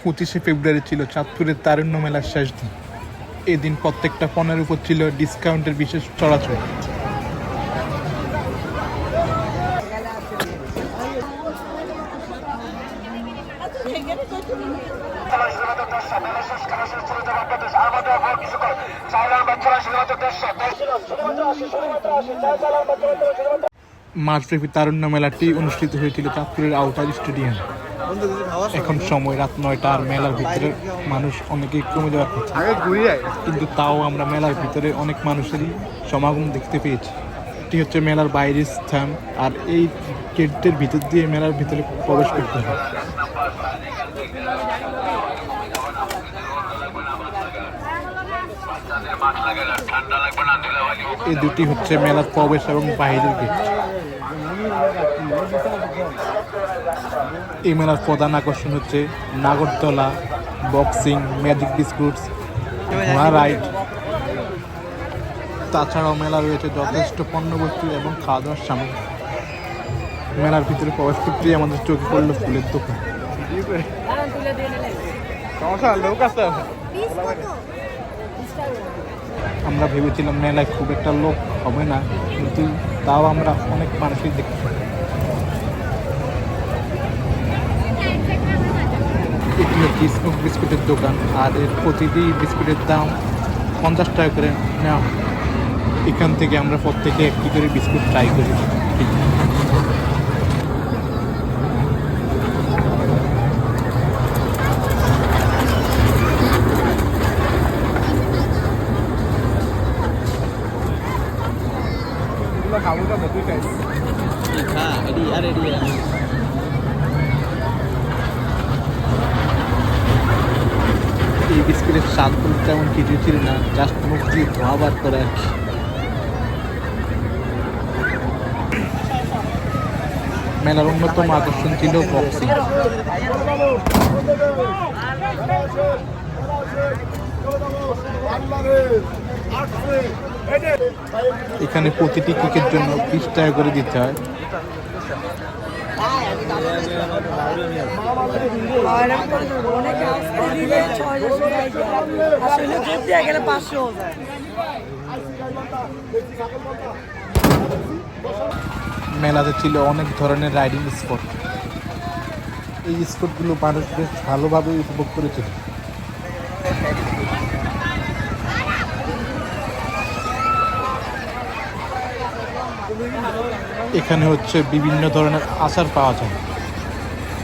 25শে ফেব্রুয়ারি ছিল চাঁদপুরের তারুণ্য মেলার শেষ দিন। এদিন প্রত্যেকটা পণ্যের উপর ছিল ডিসকাউন্টের বিশেষ চড়াচড়ি। মাসব্যাপী তারুণ্য মেলাটি অনুষ্ঠিত হয়েছিল চাঁদপুরের আউটার স্টেডিয়ামে। এখন সময় রাত 9টা, আর মেলার ভিতরে মানুষ অনেকেই কমে যাওয়ার কথা, কিন্তু তাও আমরা মেলার ভিতরে অনেক মানুষেরই সমাগম দেখতে পেয়েছি। এটি হচ্ছে মেলার বাইরের স্থান, আর এই গেটের ভিতর দিয়ে মেলার ভিতরে প্রবেশ করতে হয়। এই দুটি হচ্ছে মেলার প্রবেশ এবং বাইরের গেট। এই মেলার প্রধান আকর্ষণ হচ্ছে নাগরদোলা, বক্সিং, ম্যাজিক বিস্কুটস, ঘোড়া রাইড। তাছাড়াও মেলা রয়েছে যথেষ্ট পণ্যবস্তু এবং খাওয়া দাওয়ার সামগ্রী। মেলার ভিতরে প্রবেশ করতেই আমাদের চোখে পড়লো ফুলের দোকান। আমরা ভেবেছিলাম মেলায় খুব একটা লোক হবে না, কিন্তু তাও আমরা অনেক মানুষই দেখতে পাই। এটি হচ্ছে স্মোক বিস্কুটের দোকান, আর এর প্রতিটি বিস্কুটের দাম 50 টাকা করে নেওয়া হয়। এখান থেকে আমরা প্রত্যেকে একটি করে বিস্কুট ট্রাই করি। এই বিস্কুটের স্বাদ বলতে তেমন কিছু ছিল না, জাস্ট মুখ দিয়ে ধোঁয়া বার করে আর কি। মেলার অন্যতম আকর্ষণ ছিল বক্সিং। এখানে প্রতিটি কিকের জন্য 20 টাকা করে দিতে হয়। মেলাতে ছিল অনেক ধরনের রাইডিং স্পট। এই স্পটগুলো মানুষ বেশ ভালোভাবে উপভোগ করেছিল। এখানে হচ্ছে বিভিন্ন ধরনের আচার পাওয়া যায়,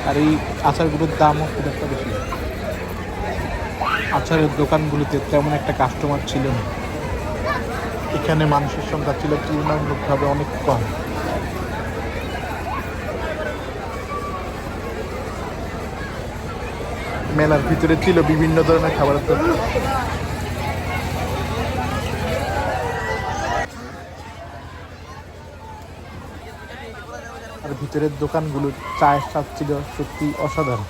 আর এই আচারগুলোর দামও খুব একটা বেশি। আচারের দোকানগুলোতে তেমন একটা কাস্টমার ছিল না। এখানে মানুষের সংখ্যা ছিল তুলনামূলকভাবে অনেক কম। মেলার ভিতরে ছিল বিভিন্ন ধরনের খাবারের দোকান। আর ভিতরের দোকানগুলো চায়ের স্বাদ ছিল সত্যি অসাধারণ।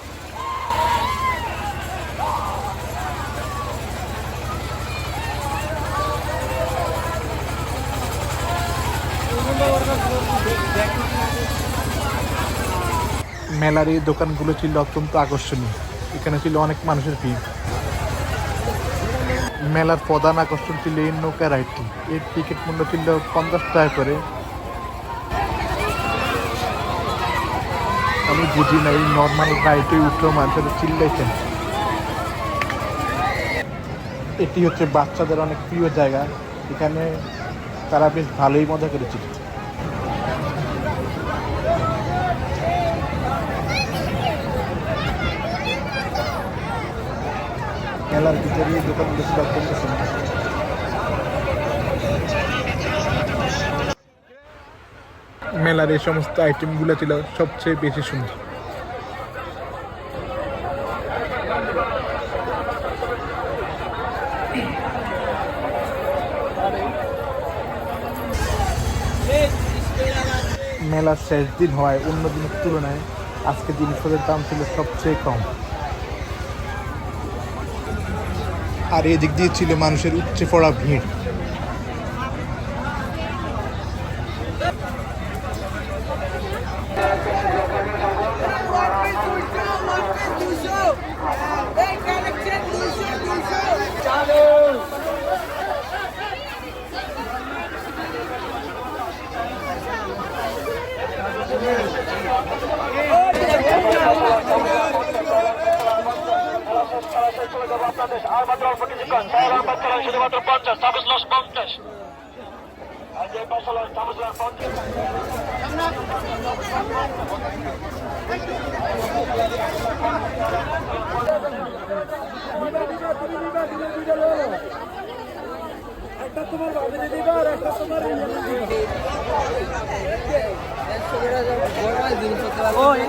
মেলার এই দোকানগুলো ছিল অত্যন্ত আকর্ষণীয়। এখানে ছিল অনেক মানুষের ভিড়। মেলার প্রধান আকর্ষণ ছিল এই নৌকা রাইডটি। এর টিকিট মূল্য ছিল 50 টাকা করে। আমি বুঝি না এই নর্মাল রাইডে উঠেও মানুষের চিল্লাইছেন। এটি হচ্ছে বাচ্চাদের অনেক প্রিয় জায়গা, এখানে তারা বেশ ভালোই মজা করেছিল। মেলার ভিতরে এই দোকানগুলো ছিল অত্যন্ত সুন্দর। মেলার এই সমস্ত আইটেমগুলো ছিল সবচেয়ে বেশি সুন্দর। মেলার শেষ দিন হওয়ায় অন্য দিনের তুলনায় আজকে জিনিসপত্রের দাম ছিল সবচেয়ে কম। আর এদিক দিয়ে ছিল মানুষের উপচে পড়া ভিড়। চলে যাবো আপনাদের আর মাত্র অল্প কিছুক্ষণ স্যার আমার চলেন শুধুমাত্র 50 সাপোজ লস 50 আর যে পাশে লস সাপোজ লস 50 একটা তোমার বাজে দিবা আর একটা তোমার ওই